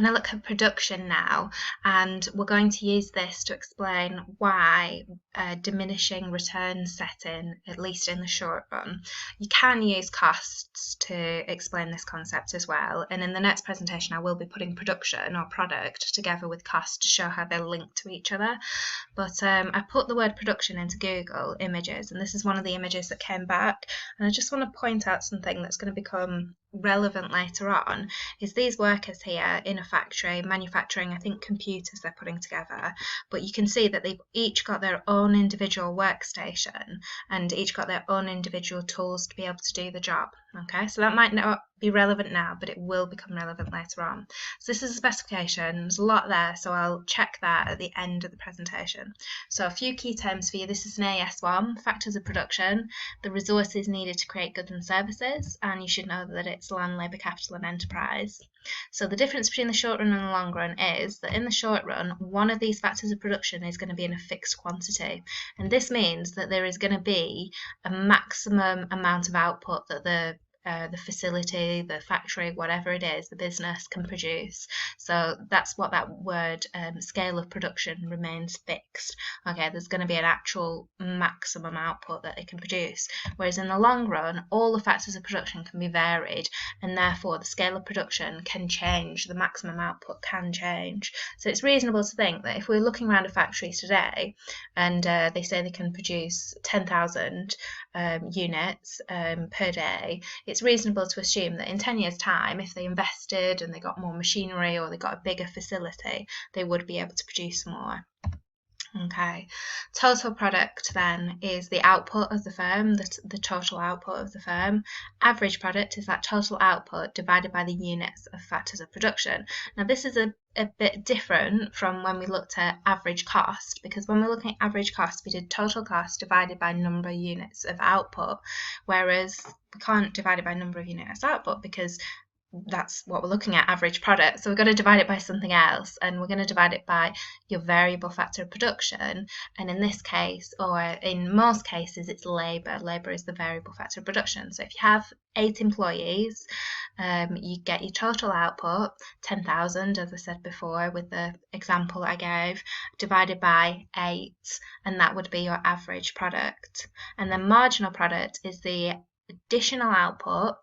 going to look at production now, and we're going to use this to explain why diminishing returns set in, at least in the short run. You can use costs to explain this concept as well, and in the next presentation I will be putting production or product together with cost to show how they're linked to each other. But I put the word production into Google Images, and this is one of the images that came back, and I just want to point out something that's going to become relevant later on. Is these workers here in a factory manufacturing, I think, computers they're putting together, but you can see that they've each got their own individual workstation and each got their own individual tools to be able to do the job. Okay, so that might not be relevant now, but it will become relevant later on. So this is a specification. There's a lot there, so I'll check that at the end of the presentation. So a few key terms for you. This is an AS1, factors of production, the resources needed to create goods and services, and you should know that it's land, labour, capital and enterprise. So the difference between the short run and the long run is that in the short run, one of these factors of production is going to be in a fixed quantity, and this means that there is going to be a maximum amount of output that the facility, the factory, whatever it is, the business can produce. So that's what that word scale of production remains fixed. Okay, there's going to be an actual maximum output that it can produce. Whereas in the long run, all the factors of production can be varied, and therefore the scale of production can change, the maximum output can change. So it's reasonable to think that if we're looking around a factory today and they say they can produce 10,000 units per day, it's reasonable to assume that in 10 years' time, if they invested and they got more machinery or they got a bigger facility, they would be able to produce more. Okay, total product then is the output of the firm, the total output of the firm. Average product is that total output divided by the units of factors of production. Now this is a bit different from when we looked at average cost, because when we're looking at average cost, we did total cost divided by number of units of output, whereas we can't divide it by number of units of output because that's what we're looking at, average product. So we're going to divide it by something else, and we're going to divide it by your variable factor of production. And in this case, or in most cases, it's labour. Labour is the variable factor of production. So if you have 8 employees, you get your total output, 10,000, as I said before, with the example I gave, divided by 8, and that would be your average product. And then marginal product is the additional output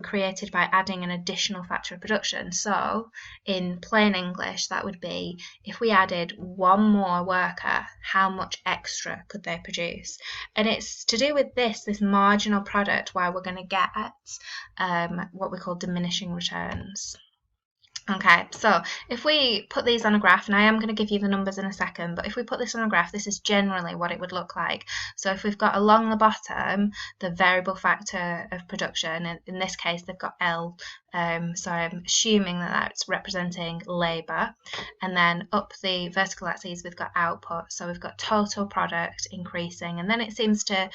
created by adding an additional factor of production. So in plain English, that would be if we added one more worker, how much extra could they produce? And it's to do with this marginal product why we're going to get what we call diminishing returns. Okay, so if we put these on a graph, and I am going to give you the numbers in a second, but if we put this on a graph, this is generally what it would look like. So if we've got along the bottom the variable factor of production, and in this case they've got L, so I'm assuming that that's representing labour, and then up the vertical axis we've got output, so we've got total product increasing, and then it seems to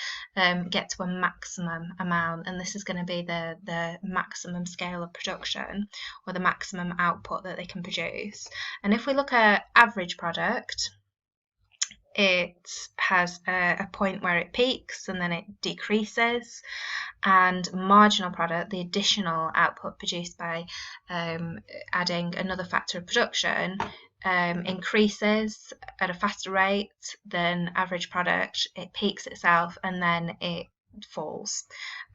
get to a maximum amount, and this is going to be the maximum scale of production, or the maximum output that they can produce. And if we look at average product, it has a point where it peaks and then it decreases, and marginal product, the additional output produced by adding another factor of production, increases at a faster rate than average product. It peaks itself and then it falls,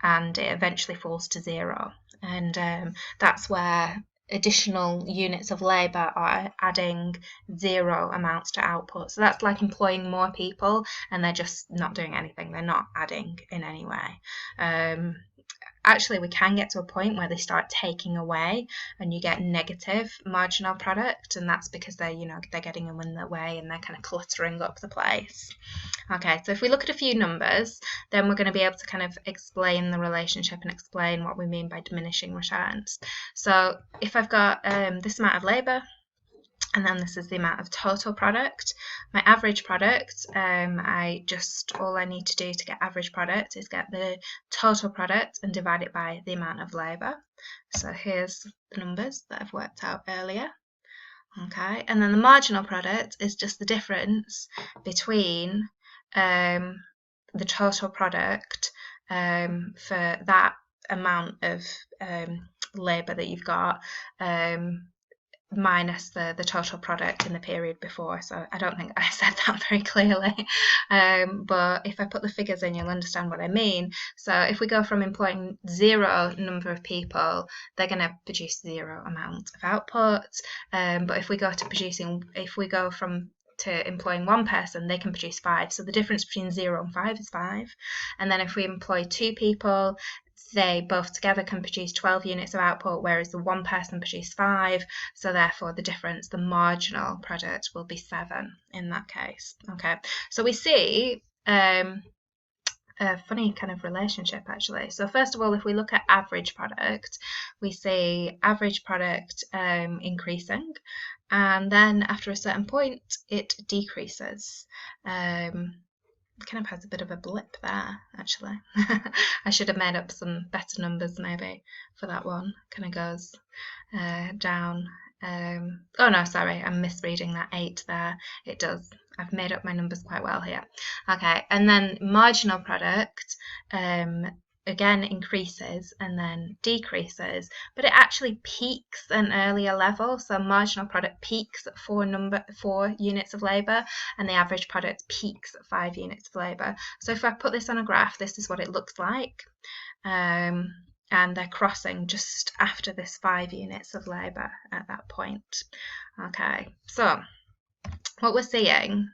and it eventually falls to 0, and that's where additional units of labour are adding 0 amounts to output. So that's like employing more people and they're just not doing anything, they're not adding in any way. Actually, we can get to a point where they start taking away and you get negative marginal product, and that's because they're getting them in their way and they're kind of cluttering up the place. Okay, so if we look at a few numbers, then we're going to be able to kind of explain the relationship and explain what we mean by diminishing returns. So if I've got this amount of labour, and then this is the amount of total product. My average product, all I need to do to get average product is get the total product and divide it by the amount of labour. So here's the numbers that I've worked out earlier. Okay, and then the marginal product is just the difference between the total product for that amount of labour that you've got minus the total product in the period before. So I don't think I said that very clearly, but if I put the figures in, you'll understand what I mean. So if we go from employing 0 number of people, they're going to produce 0 amount of output. But if we go to employing 1 person, they can produce 5. So the difference between 0 and 5 is 5. And then if we employ 2 people, they both together can produce 12 units of output, whereas the 1 person produced 5. So therefore the difference, the marginal product, will be 7 in that case. Okay, so we see a funny kind of relationship actually. So first of all, if we look at average product, we see average product increasing, and then after a certain point it decreases. Kind of has a bit of a blip there actually. I should have made up some better numbers maybe for that one. Kind of goes down. Oh no, sorry, I'm misreading that 8 there. It does. I've made up my numbers quite well here. Okay, and then marginal product again increases and then decreases, but it actually peaks an earlier level. So marginal product peaks at 4 units of labour, and the average product peaks at 5 units of labour. So if I put this on a graph, this is what it looks like. And they're crossing just after this 5 units of labour at that point. Okay, so what we're seeing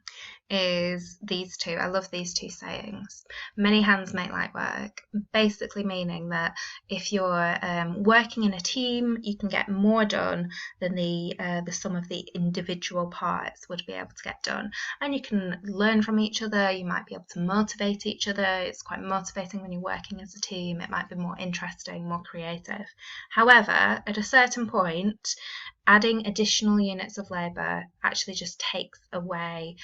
is these two. I love these 2 sayings. Many hands make light work, basically meaning that if you're working in a team, you can get more done than the sum of the individual parts would be able to get done. And you can learn from each other. You might be able to motivate each other. It's quite motivating when you're working as a team. It might be more interesting, more creative. However, at a certain point, adding additional units of labour actually just takes away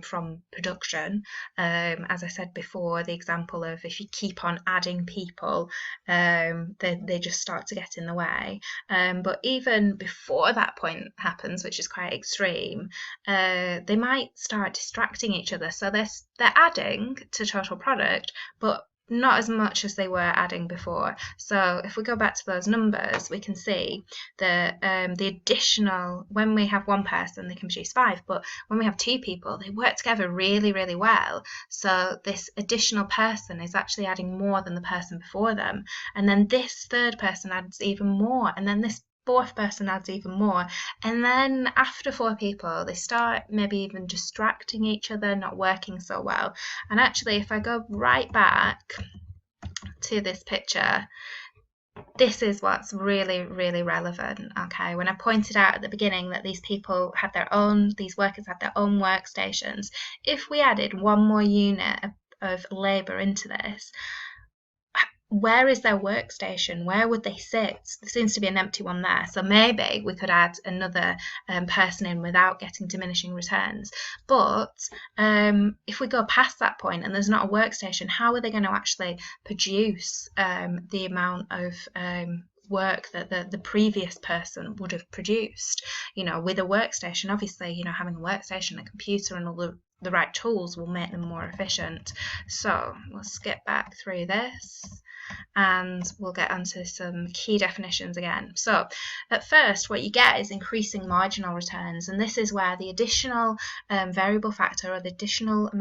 from production. As I said before, the example of if you keep on adding people, they just start to get in the way. But even before that point happens, which is quite extreme, they might start distracting each other. So they're adding to total product, but not as much as they were adding before. So if we go back to those numbers, we can see that the additional, when we have 1 person, they can produce 5, but when we have 2 people, they work together really, really well. So this additional person is actually adding more than the person before them. And then this 3rd person adds even more. And then this 4th person adds even more, and then after 4 people, they start maybe even distracting each other, not working so well. And actually, if I go right back to this picture, this is what's really, really relevant. Okay, when I pointed out at the beginning that these workers had their own workstations, if we added 1 more unit of labour into this, where is their workstation? Where would they sit? There seems to be an empty one there. So maybe we could add another person in without getting diminishing returns. But if we go past that point and there's not a workstation, how are they going to actually produce the amount of work that the previous person would have produced? You know, with a workstation, obviously, you know, having a workstation, a computer and all the right tools will make them more efficient. So we'll skip back through this and we'll get onto some key definitions again. So at first, what you get is increasing marginal returns, and this is where the additional variable factor or the additional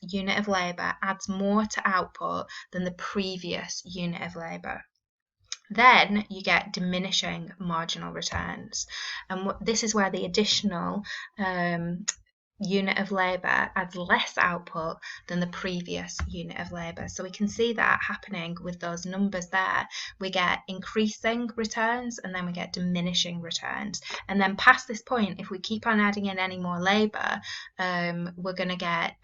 unit of labour adds more to output than the previous unit of labour. Then you get diminishing marginal returns, and this is where the additional unit of labour adds less output than the previous unit of labour. So we can see that happening with those numbers there. We get increasing returns and then we get diminishing returns. And then past this point, if we keep on adding in any more labour, we're going to get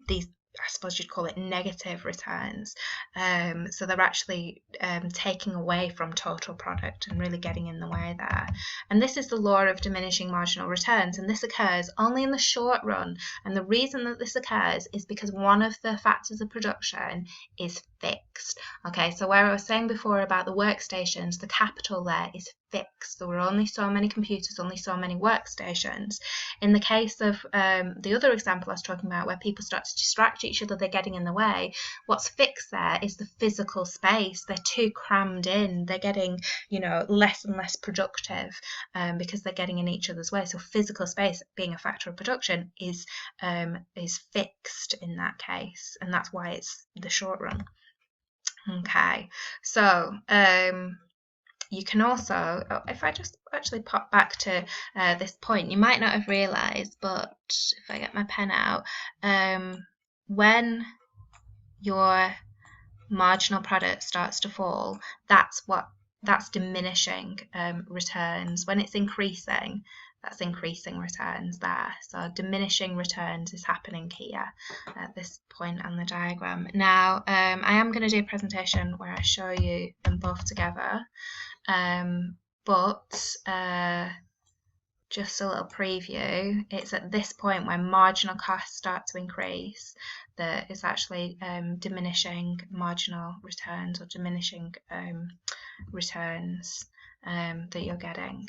these, I suppose you'd call it, negative returns. So they're actually taking away from total product and really getting in the way there. And this is the law of diminishing marginal returns, and this occurs only in the short run. And the reason that this occurs is because one of the factors of production is fixed. Okay, so where I was saying before about the workstations, the capital there is fixed. There were only so many computers, only so many workstations. In the case of the other example I was talking about, where people start to distract each other, they're getting in the way, what's fixed there is the physical space. They're too crammed in. They're getting, you know, less and less productive because they're getting in each other's way. So physical space being a factor of production is fixed in that case, and that's why it's the short run. Okay, so you can also, if I just actually pop back to this point, you might not have realised, but if I get my pen out, when your marginal product starts to fall, that's diminishing returns. When it's increasing, that's increasing returns there. So diminishing returns is happening here at this point on the diagram. Now, I am going to do a presentation where I show you them both together, but just a little preview, it's at this point when marginal costs start to increase that is actually diminishing marginal returns, or diminishing returns that you're getting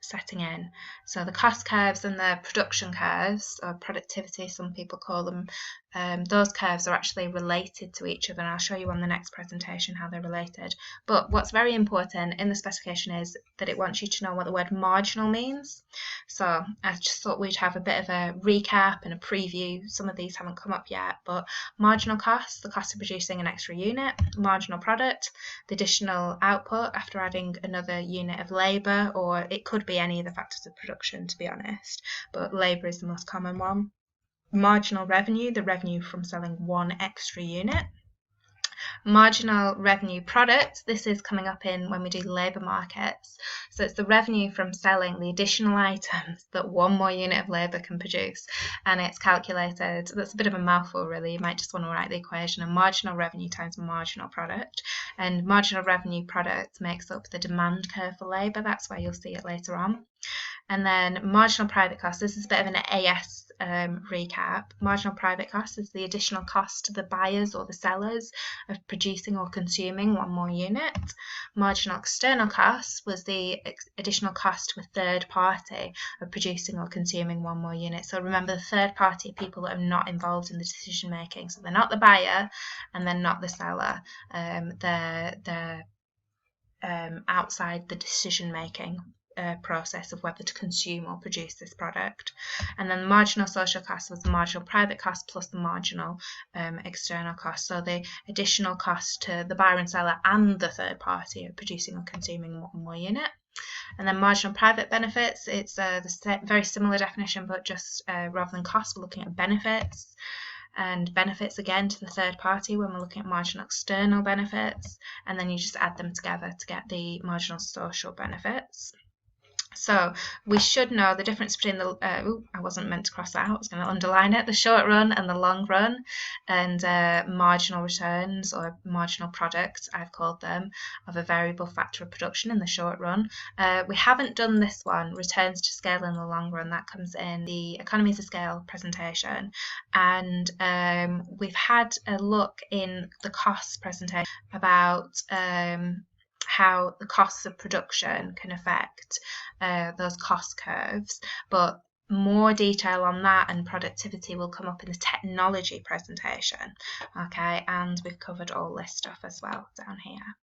setting in. So the cost curves and the production curves, or productivity some people call them, those curves are actually related to each other, and I'll show you on the next presentation how they're related. But what's very important in the specification is that it wants you to know what the word marginal means. So I just thought we'd have a bit of a recap and a preview. Some of these haven't come up yet, but marginal costs, the cost of producing an extra unit. Marginal product, the additional output after adding another unit of labour, or it could be any of the factors of production, to be honest, but labour is the most common one. Marginal revenue, the revenue from selling one extra unit. Marginal revenue product, this is coming up in when we do labour markets. So it's the revenue from selling the additional items that one more unit of labour can produce, and it's calculated, that's a bit of a mouthful really, you might just want to write the equation of marginal revenue times marginal product, and marginal revenue product makes up the demand curve for labour. That's where you'll see it later on. And then marginal private cost, this is a bit of an AS recap. Marginal private cost is the additional cost to the buyers or the sellers of producing or consuming one more unit. Marginal external cost was the additional cost to a third party of producing or consuming one more unit. So remember, the third party are people that are not involved in the decision making. So they're not the buyer and they're not the seller. They're outside the decision making process of whether to consume or produce this product. And then the marginal social cost was the marginal private cost plus the marginal external cost, so the additional cost to the buyer and seller and the third party of producing or consuming one more unit. And then marginal private benefits, it's the very similar definition, but just rather than cost, we're looking at benefits. And benefits again to the third party when we're looking at marginal external benefits, and then you just add them together to get the marginal social benefits. So we should know the difference between the, I wasn't meant to cross that out, I was going to underline it, the short run and the long run, and marginal returns, or marginal products I've called them, of a variable factor of production in the short run. We haven't done this one, returns to scale in the long run, that comes in the economies of scale presentation, and we've had a look in the costs presentation about how the costs of production can affect those cost curves, but more detail on that and productivity will come up in the technology presentation. Okay, and we've covered all this stuff as well down here.